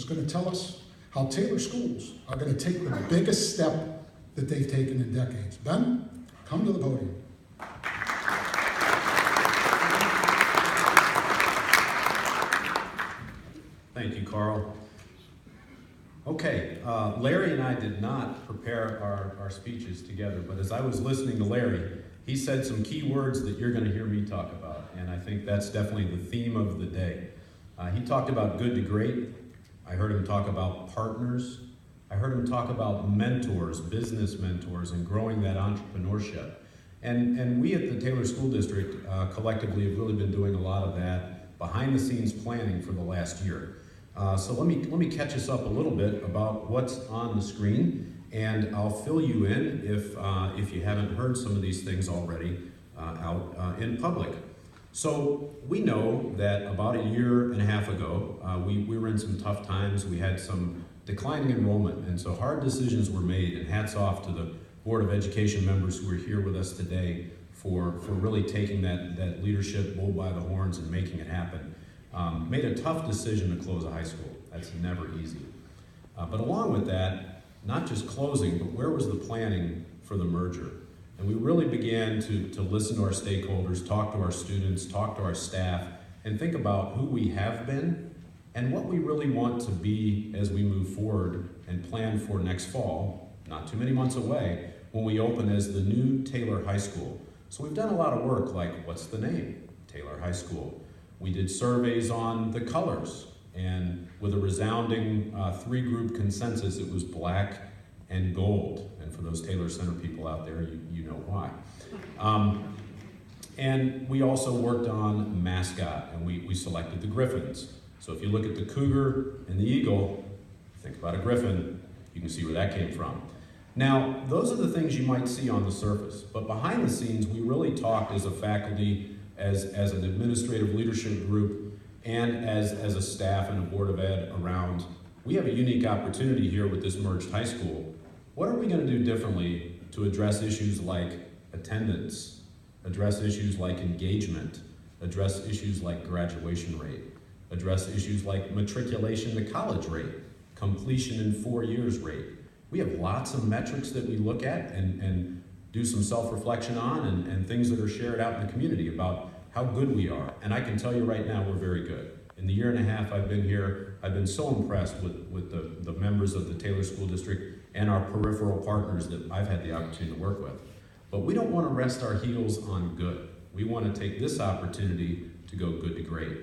is going to tell us how Taylor Schools are going to take the biggest step that they've taken in decades. Ben, come to the podium. Thank you, Carl. Okay, Larry and I did not prepare our speeches together, but as I was listening to Larry, he said some key words that you're going to hear me talk about, and I think that's definitely the theme of the day. He talked about good to great. I heard him talk about partners. I heard him talk about mentors, business mentors, and growing that entrepreneurship. And we at the Taylor School District collectively have really been doing a lot of that behind the scenes planning for the last year. So let me catch us up a little bit about what's on the screen, and I'll fill you in if you haven't heard some of these things already out in public. So we know that about a year and a half ago, we were in some tough times. We had some declining enrollment, and so hard decisions were made, and hats off to the Board of Education members who are here with us today for really taking that leadership bull by the horns and making it happen. Made a tough decision to close a high school. That's never easy. But along with that, not just closing, but where was the planning for the merger? And we really began to listen to our stakeholders, talk to our students, talk to our staff, and think about who we have been and what we really want to be as we move forward and plan for next fall, not too many months away, when we open as the new Taylor High School. So we've done a lot of work, like what's the name? Taylor High School. We did surveys on the colors, and with a resounding three-group consensus, it was black and gold. And for those Taylor Center people out there, you know why. And we also worked on mascot, and we selected the Griffins. So if you look at the cougar and the eagle, think about a griffin, you can see where that came from. Now, those are the things you might see on the surface, but behind the scenes, we really talked as a faculty, as an administrative leadership group, and as a staff and a Board of Ed around, we have a unique opportunity here with this merged high school. What are we going to do differently to address issues like attendance, address issues like engagement, address issues like graduation rate, address issues like matriculation to college rate, completion in 4 years rate? We have lots of metrics that we look at and do some self-reflection on, and things that are shared out in the community about how good we are. And I can tell you right now, we're very good. In the year and a half I've been here, I've been so impressed with the members of the Taylor School District and our peripheral partners that I've had the opportunity to work with. But we don't want to rest our heels on good. We want to take this opportunity to go good to great.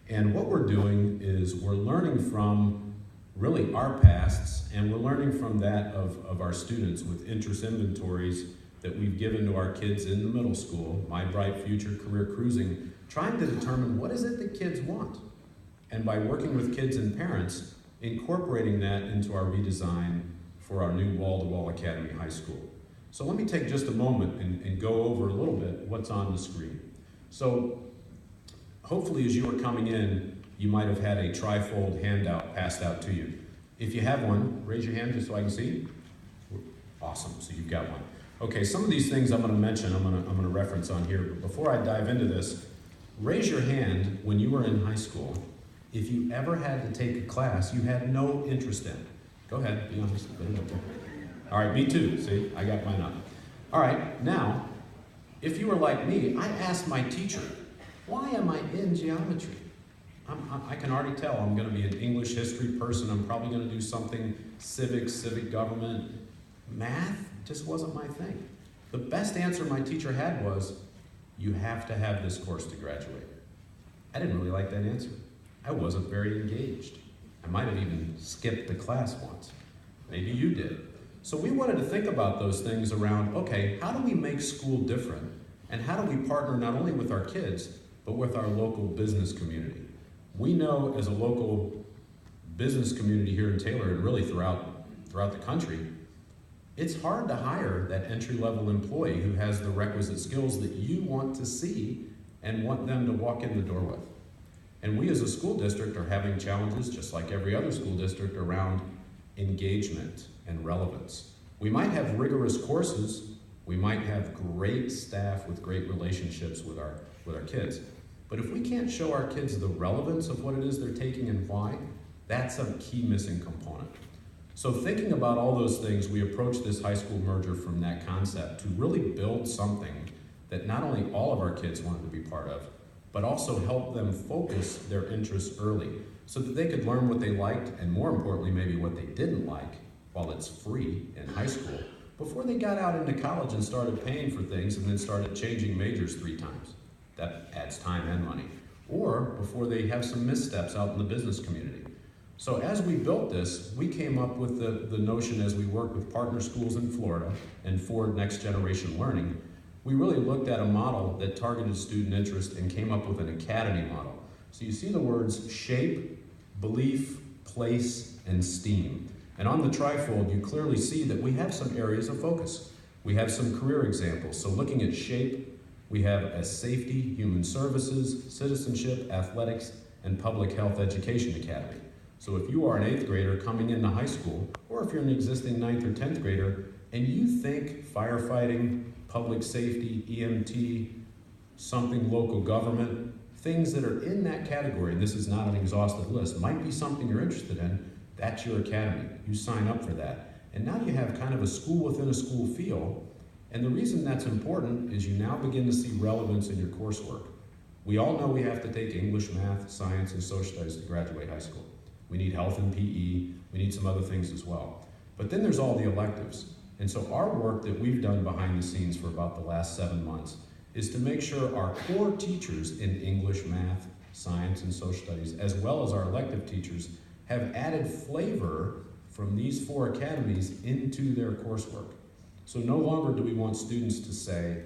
And what we're doing is we're learning from really our pasts, and we're learning from that of our students with interest inventories that we've given to our kids in the middle school, My Bright Future Career Cruising, trying to determine what is it that kids want. And by working with kids and parents, incorporating that into our redesign for our new Wall-to-Wall Academy High School. So let me take just a moment and go over a little bit what's on the screen. So hopefully as you were coming in, you might have had a trifold handout passed out to you. If you have one, raise your hand just so I can see. Awesome, so you've got one. Okay, some of these things I'm going to mention, I'm going to reference on here, but before I dive into this, raise your hand when you were in high school if you ever had to take a class you had no interest in. Go ahead, be honest. All right, me too, see, I got mine up. All right, now, if you were like me, I asked my teacher, why am I in geometry? I can already tell I'm going to be an English history person. I'm probably going to do something civic government. Math just wasn't my thing. The best answer my teacher had was, you have to have this course to graduate. I didn't really like that answer. I wasn't very engaged. I might have even skipped the class once. Maybe you did. So we wanted to think about those things around, okay, how do we make school different? And how do we partner not only with our kids, but with our local business community? We know as a local business community here in Taylor and really throughout the country, it's hard to hire that entry-level employee who has the requisite skills that you want to see and want them to walk in the door with. And we as a school district are having challenges, just like every other school district, around engagement and relevance. We might have rigorous courses, we might have great staff with great relationships with our kids, but if we can't show our kids the relevance of what it is they're taking and why, That's a key missing component. So thinking about all those things, we approached this high school merger from that concept to really build something that not only all of our kids wanted to be part of, but also help them focus their interests early so that they could learn what they liked and, more importantly, maybe what they didn't like while it's free in high school before they got out into college and started paying for things and then started changing majors 3 times. That adds time and money. Or before they have some missteps out in the business community. So as we built this, we came up with the notion as we worked with partner schools in Florida and Ford Next Generation Learning. We really looked at a model that targeted student interest and came up with an academy model. So you see the words shape, belief, place, and STEAM. And on the trifold, you clearly see that we have some areas of focus. We have some career examples. So looking at shape, we have a safety, human services, citizenship, athletics, and public health education academy. So if you are an 8th grader coming into high school, or if you're an existing 9th or 10th grader, and you think firefighting, public safety, EMT, something local government, things that are in that category, and this is not an exhaustive list, might be something you're interested in, that's your academy. You sign up for that. And now you have kind of a school within a school feel. And the reason that's important is you now begin to see relevance in your coursework. We all know we have to take English, math, science, and social studies to graduate high school. We need health and PE. We need some other things as well. But then there's all the electives. And so our work that we've done behind the scenes for about the last 7 months is to make sure our core teachers in English, math, science, and social studies, as well as our elective teachers, have added flavor from these 4 academies into their coursework. So no longer do we want students to say,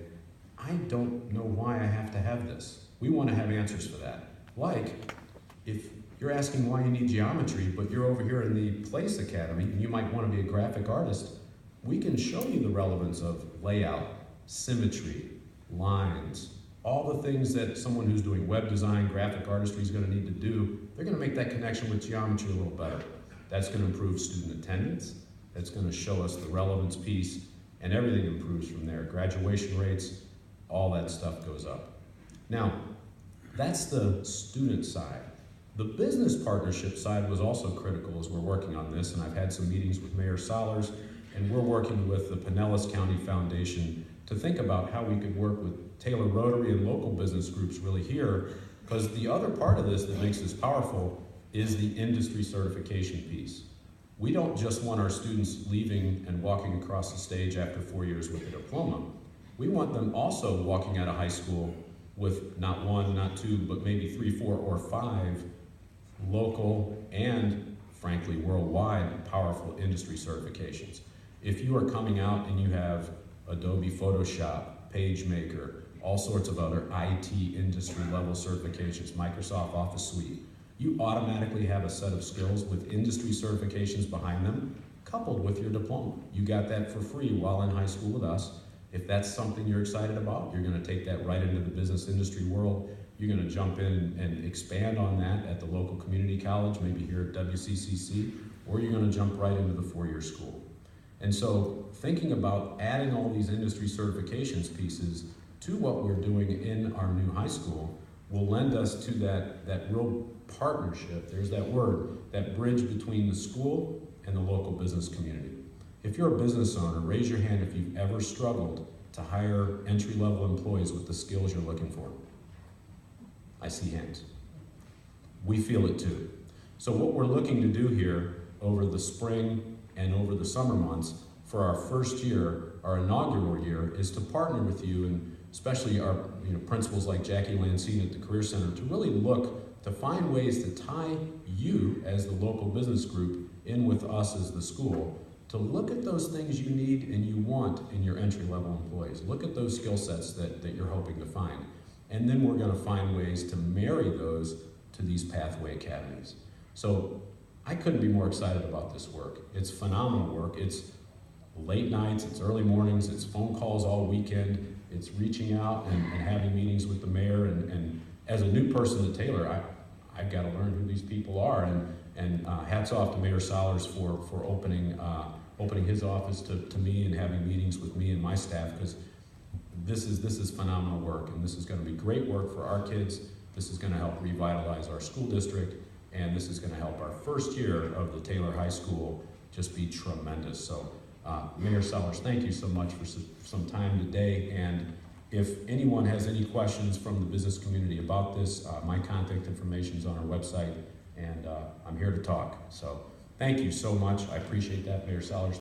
I don't know why I have to have this. We want to have answers for that. Like, if you're asking why you need geometry, but you're over here in the Place Academy, and you might want to be a graphic artist, we can show you the relevance of layout, symmetry, lines, all the things that someone who's doing web design, graphic artistry is going to need to do. They're going to make that connection with geometry a little better. That's going to improve student attendance. That's going to show us the relevance piece, and everything improves from there. Graduation rates, all that stuff goes up. Now, that's the student side. The business partnership side was also critical as we're working on this, and I've had some meetings with Mayor Sollers, and we're working with the Pinellas County Foundation to think about how we could work with Taylor Rotary and local business groups really here, because the other part of this that makes this powerful is the industry certification piece. We don't just want our students leaving and walking across the stage after 4 years with a diploma. We want them also walking out of high school with not 1, not 2, but maybe 3, 4, or 5 local and, frankly, worldwide powerful industry certifications. If you are coming out and you have Adobe Photoshop, PageMaker, all sorts of other IT industry level certifications, Microsoft Office Suite, you automatically have a set of skills with industry certifications behind them, coupled with your diploma. You got that for free while in high school with us. If that's something you're excited about, you're going to take that right into the business industry world. You're going to jump in and expand on that at the local community college, maybe here at WCCC, or you're going to jump right into the 4-year school. And so thinking about adding all these industry certifications pieces to what we're doing in our new high school will lend us to that real partnership, there's that word, that bridge between the school and the local business community. If you're a business owner, raise your hand if you've ever struggled to hire entry-level employees with the skills you're looking for. I see hands. We feel it too. So what we're looking to do here over the spring and over the summer months for our first year, our inaugural year, is to partner with you, and especially our principals like Jackie Lancine at the Career Center, to really look to find ways to tie you as the local business group in with us as the school, to look at those things you need and you want in your entry-level employees. Look at those skill sets that you're hoping to find. And then we're going to find ways to marry those to these pathway academies. So I couldn't be more excited about this work. It's phenomenal work. It's late nights, it's early mornings, it's phone calls all weekend, it's reaching out and having meetings with the mayor. And as a new person at Taylor, I've got to learn who these people are. And hats off to Mayor Sollers for opening his office to me and having meetings with me and my staff, because this is phenomenal work, and this is going to be great work for our kids. This is going to help revitalize our school district, and this is going to help our first year of the Taylor High School just be tremendous. So, Mayor Sellers, thank you so much for some time today, and if anyone has any questions from the business community about this, my contact information is on our website, and I'm here to talk. So thank you so much. I appreciate that, Mayor Sellers.